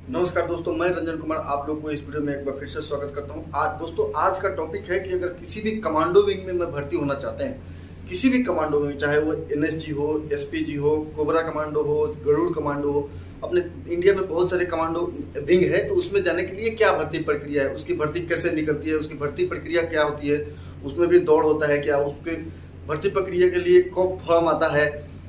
नमस्कार दोस्तों, मैं रंजन कुमार आप लोग को इस वीडियो में एक बार फिर से स्वागत करता हूं। आज दोस्तों आज का टॉपिक है कि अगर किसी भी कमांडो विंग में मैं भर्ती होना चाहते हैं, किसी भी कमांडो विंग, चाहे वो एनएसजी हो, एसपीजी हो, कोबरा कमांडो हो, गरुड़ कमांडो हो, अपने इंडिया में बहुत सारे कमांडो विंग है। तो उसमें जाने के लिए क्या भर्ती प्रक्रिया है, उसकी भर्ती कैसे निकलती है, उसकी भर्ती प्रक्रिया क्या होती है, उसमें भी दौड़ होता है क्या, उसके भर्ती प्रक्रिया के लिए कब फॉर्म आता है,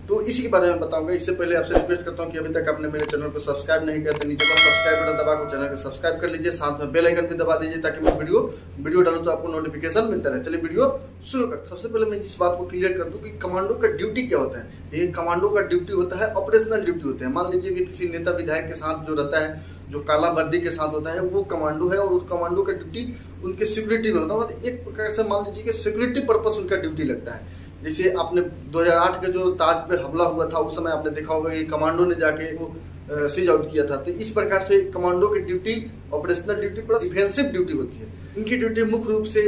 तो इसी के बारे में बताऊंगा। इससे पहले आपसे रिक्वेस्ट करता हूं कि अभी तक आपने मेरे चैनल को सब्सक्राइब नहीं किया तो नीचे पर सब्सक्राइब बटन दबा कर चैनल को सब्सक्राइब कर लीजिए, साथ में बेल आइकन भी दबा दीजिए ताकि मैं वीडियो डालूं तो आपको नोटिफिकेशन मिलता रहे। चलिए वीडियो शुरू कर। सबसे पहले मैं इस बात को क्लियर कर दूं कि कमांडो का ड्यूटी क्या होता है। ये कमांडो का ड्यूटी होता है ऑपरेशनल ड्यूटी होते हैं। मान लीजिए कि किसी नेता विधायक के साथ जो रहता है, जो काला वर्दी के साथ होता है, वो कमांडो है और उस कमांडो का ड्यूटी उनके सिक्योरिटी में होता है। एक प्रकार से मान लीजिए कि सिक्योरिटी पर्पस उनका ड्यूटी लगता है। जैसे आपने 2008 के जो ताज पे हमला हुआ था, उस समय आपने देखा होगा कि कमांडो ने जाके वो सीज आउट किया था। तो इस प्रकार से कमांडो की duty operational duty plus defensive duty होती है। इनकी ड्यूटी मुख्य रूप से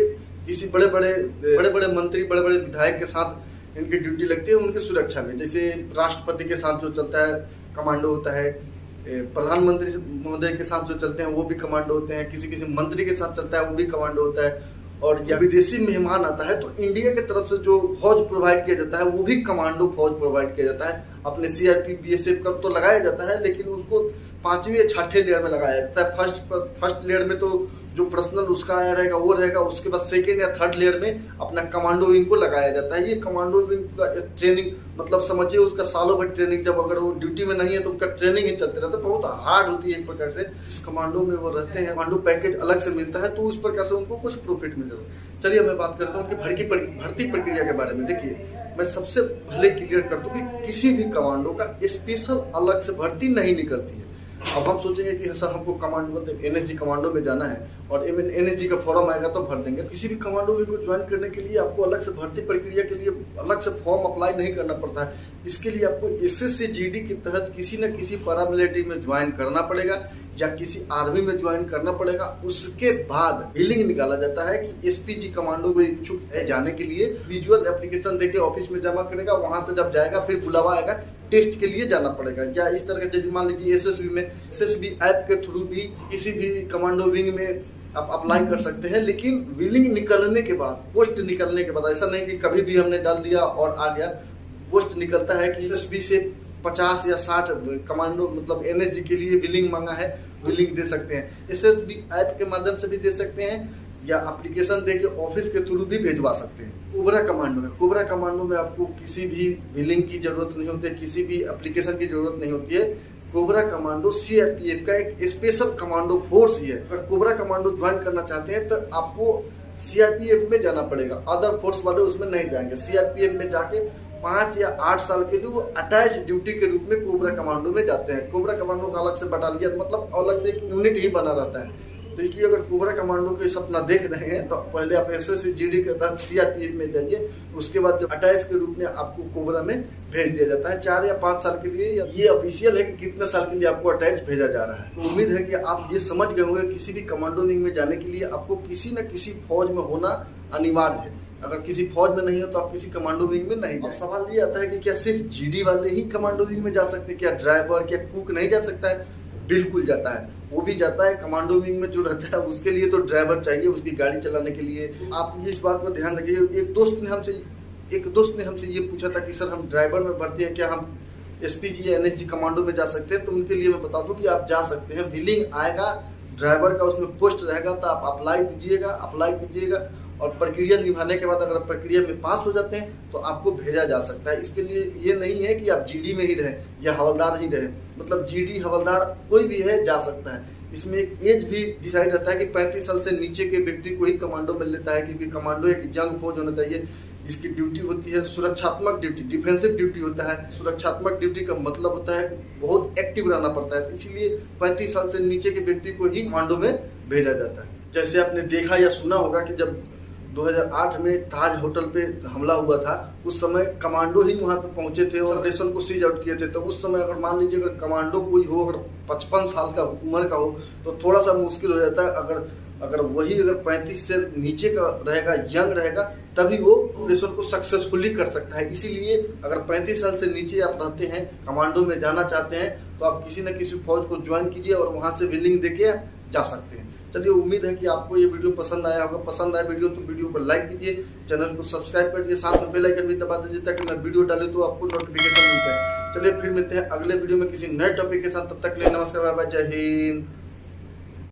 किसी बड़े बड़े मंत्री, बड़े बड़े विधायक के साथ इनकी ड्यूटी लगती है उनकी सुरक्षा में। जैसे राष्ट्रपति के साथ जो चलता है कमांडो होता है, प्रधानमंत्री महोदय के साथ जो चलते हैं वो भी कमांडो होते हैं, किसी मंत्री के साथ चलता है वो भी कमांडो होता है। और या विदेशी मेहमान आता है तो इंडिया की तरफ से जो फौज प्रोवाइड किया जाता है वो भी कमांडो फौज प्रोवाइड किया जाता है। अपने सीआरपीएफ बीएसएफ का तो लगाया जाता है, लेकिन उसको 5वीं या 6ठे लेयर में लगाया जाता है। फर्स्ट लेयर में तो जो पर्सनल उसका आया रहेगा वो रहेगा, उसके बाद सेकेंड या थर्ड लेयर में अपना कमांडो विंग को लगाया जाता है। ये कमांडो विंग का ट्रेनिंग मतलब समझिए उसका सालों भर ट्रेनिंग, जब अगर वो ड्यूटी में नहीं है तो उनका ट्रेनिंग ही चलते रहता है। बहुत हार्ड होती है एक प्रकार से। इस कमांडो में वो रहते हैं, कमांडो पैकेज अलग से मिलता है, तो उस प्रकार से उनको कुछ प्रॉफिट मिल जाता है। चलिए मैं बात करता हूँ कि भर्ती प्रक्रिया के बारे में। देखिए, मैं सबसे पहले क्लियर कर दूं कि किसी भी कमांडो का स्पेशल अलग से भर्ती नहीं निकलती है। अब हम सोचेंगे कि सर हमको कमांडो मतलब एनएसजी कमांडो में जाना है और एनएसजी का फॉर्म आएगा तो भर देंगे। किसी भी कमांडो को ज्वाइन करने के लिए आपको अलग से भर्ती प्रक्रिया के लिए अलग से फॉर्म अप्लाई नहीं करना पड़ता है। इसके लिए आपको एसएससी जीडी के तहत किसी न किसी पैरामिलिट्री में ज्वाइन करना पड़ेगा या किसी आर्मी में ज्वाइन करना पड़ेगा। उसके बाद बिलिंग निकाला जाता है कि एसपीजी कमांडो में इच्छुक है जाने के लिए। विजुअल एप्लीकेशन देके ऑफिस में जमा करेगा, वहां से जब जाएगा फिर बुलावा आएगा, टेस्ट के लिए जाना पड़ेगा। या इस तरह के मान लीजिए एसएसबी ऐप के थ्रू भी किसी भी कमांडो विंग में आप अप्लाई कर सकते हैं। लेकिन विलिंग निकलने के बाद, पोस्ट निकलने के बाद, ऐसा नहीं कि कभी भी हमने डाल दिया और आ गया। पोस्ट निकलता है कि एसएसबी से 50 या 60 कमांडो मतलब एनएसजी के लिए विलिंग मांगा है, विलिंग दे सकते हैं। एसएसबी ऐप के माध्यम से भी दे सकते हैं या एप्लीकेशन देके ऑफिस के थ्रू भी भेजवा सकते हैं। कोबरा कमांडो है, कोबरा कमांडो में आपको किसी भी विलिंग की जरूरत नहीं होती है, किसी भी एप्लीकेशन की जरूरत नहीं होती है। कोबरा कमांडो सीआरपीएफ का एक स्पेशल कमांडो फोर्स ही है। अगर कोबरा कमांडो ज्वाइन करना चाहते हैं तो आपको सीआरपीएफ में जाना पड़ेगा, अदर फोर्स वाले उसमें नहीं जाएंगे। सीआरपीएफ में जाके 5 या 8 साल के लिए वो अटैच ड्यूटी के रूप में कोबरा कमांडो में जाते हैं। कोबरा कमांडो का अलग से बटालियन मतलब अलग से एक यूनिट ही बना रहता है। तो इसलिए अगर कोबरा कमांडो के सपना देख रहे हैं तो पहले आप एसएससी जीडी के तहत सीआरपीएफ में जाइए, उसके बाद जब अटैच के रूप में आपको कोबरा में भेज दिया जाता है 4 या 5 साल के लिए। ये ऑफिशियल है कि कितने साल के लिए आपको अटैच भेजा जा रहा है। तो उम्मीद है कि आप ये समझ गए होंगे किसी भी कमांडो विंग में जाने के लिए आपको किसी न किसी फौज में होना अनिवार्य है। अगर किसी फौज में नहीं हो तो आप किसी कमांडो विंग में नहीं जाए। सवाल ये आता है कि क्या सिर्फ जीडी वाले ही कमांडो विंग में जा सकते हैं, क्या ड्राइवर, क्या कुक नहीं जा सकता है? बिल्कुल जाता है, वो भी जाता है। कमांडो विंग में जो रहता है उसके लिए तो ड्राइवर चाहिए उसकी गाड़ी चलाने के लिए। आप इस बात को ध्यान रखिए। एक दोस्त ने हमसे ये पूछा था कि सर हम ड्राइवर में भर्ती है, क्या हम एसपीजी या एनएसजी कमांडो में जा सकते हैं? तो उनके लिए मैं बता दूं कि आप जा सकते हैं। विलिंग आएगा, ड्राइवर का उसमें पोस्ट रहेगा तो आप अप्लाई कीजिएगा और प्रक्रिया निभाने के बाद अगर प्रक्रिया में पास हो जाते हैं तो आपको भेजा जा सकता है। इसके लिए ये नहीं है कि आप जीडी में ही रहें या हवलदार ही रहें, मतलब जीडी हवलदार कोई भी है जा सकता है। इसमें एक एज भी डिसाइड रहता है कि 35 साल से नीचे के व्यक्ति को ही कमांडो मिल लेता है, क्योंकि कमांडो एक यंग फौज होना चाहिए। इसकी ड्यूटी होती है सुरक्षात्मक ड्यूटी, डिफेंसिव ड्यूटी होता है। सुरक्षात्मक ड्यूटी का मतलब होता है बहुत एक्टिव रहना पड़ता है, इसीलिए 35 साल से नीचे के व्यक्ति को ही कमांडो में भेजा जाता है। जैसे आपने देखा या सुना होगा कि जब 2008 में ताज होटल पे हमला हुआ था, उस समय कमांडो ही वहां पे पहुंचे थे और ऑपरेशन को सीज आउट किए थे। तो उस समय अगर मान लीजिए अगर कमांडो कोई हो, अगर 55 साल का उम्र का हो तो थोड़ा सा मुश्किल हो जाता है। अगर अगर वही अगर 35 से नीचे का रहेगा, यंग रहेगा, तभी वो ऑपरेशन को सक्सेसफुली कर सकता है। इसीलिए अगर 35 साल से नीचे आप रहते हैं, कमांडो में जाना चाहते हैं, तो आप किसी न किसी फौज को ज्वाइन कीजिए और वहां से विलिंग देके जा सकते हैं। चलिए, उम्मीद है कि आपको ये वीडियो पसंद आया होगा। पसंद आया वीडियो तो वीडियो को लाइक कीजिए, चैनल को सब्सक्राइब करिए, साथ में बेल आइकन भी दबा दीजिए ताकि मैं वीडियो डालूं तो आपको नोटिफिकेशन मिलता है। चलिए फिर मिलते हैं अगले वीडियो में किसी नए टॉपिक के साथ। तब तक के लिए नमस्कार, बाय बाय, जय हिंद।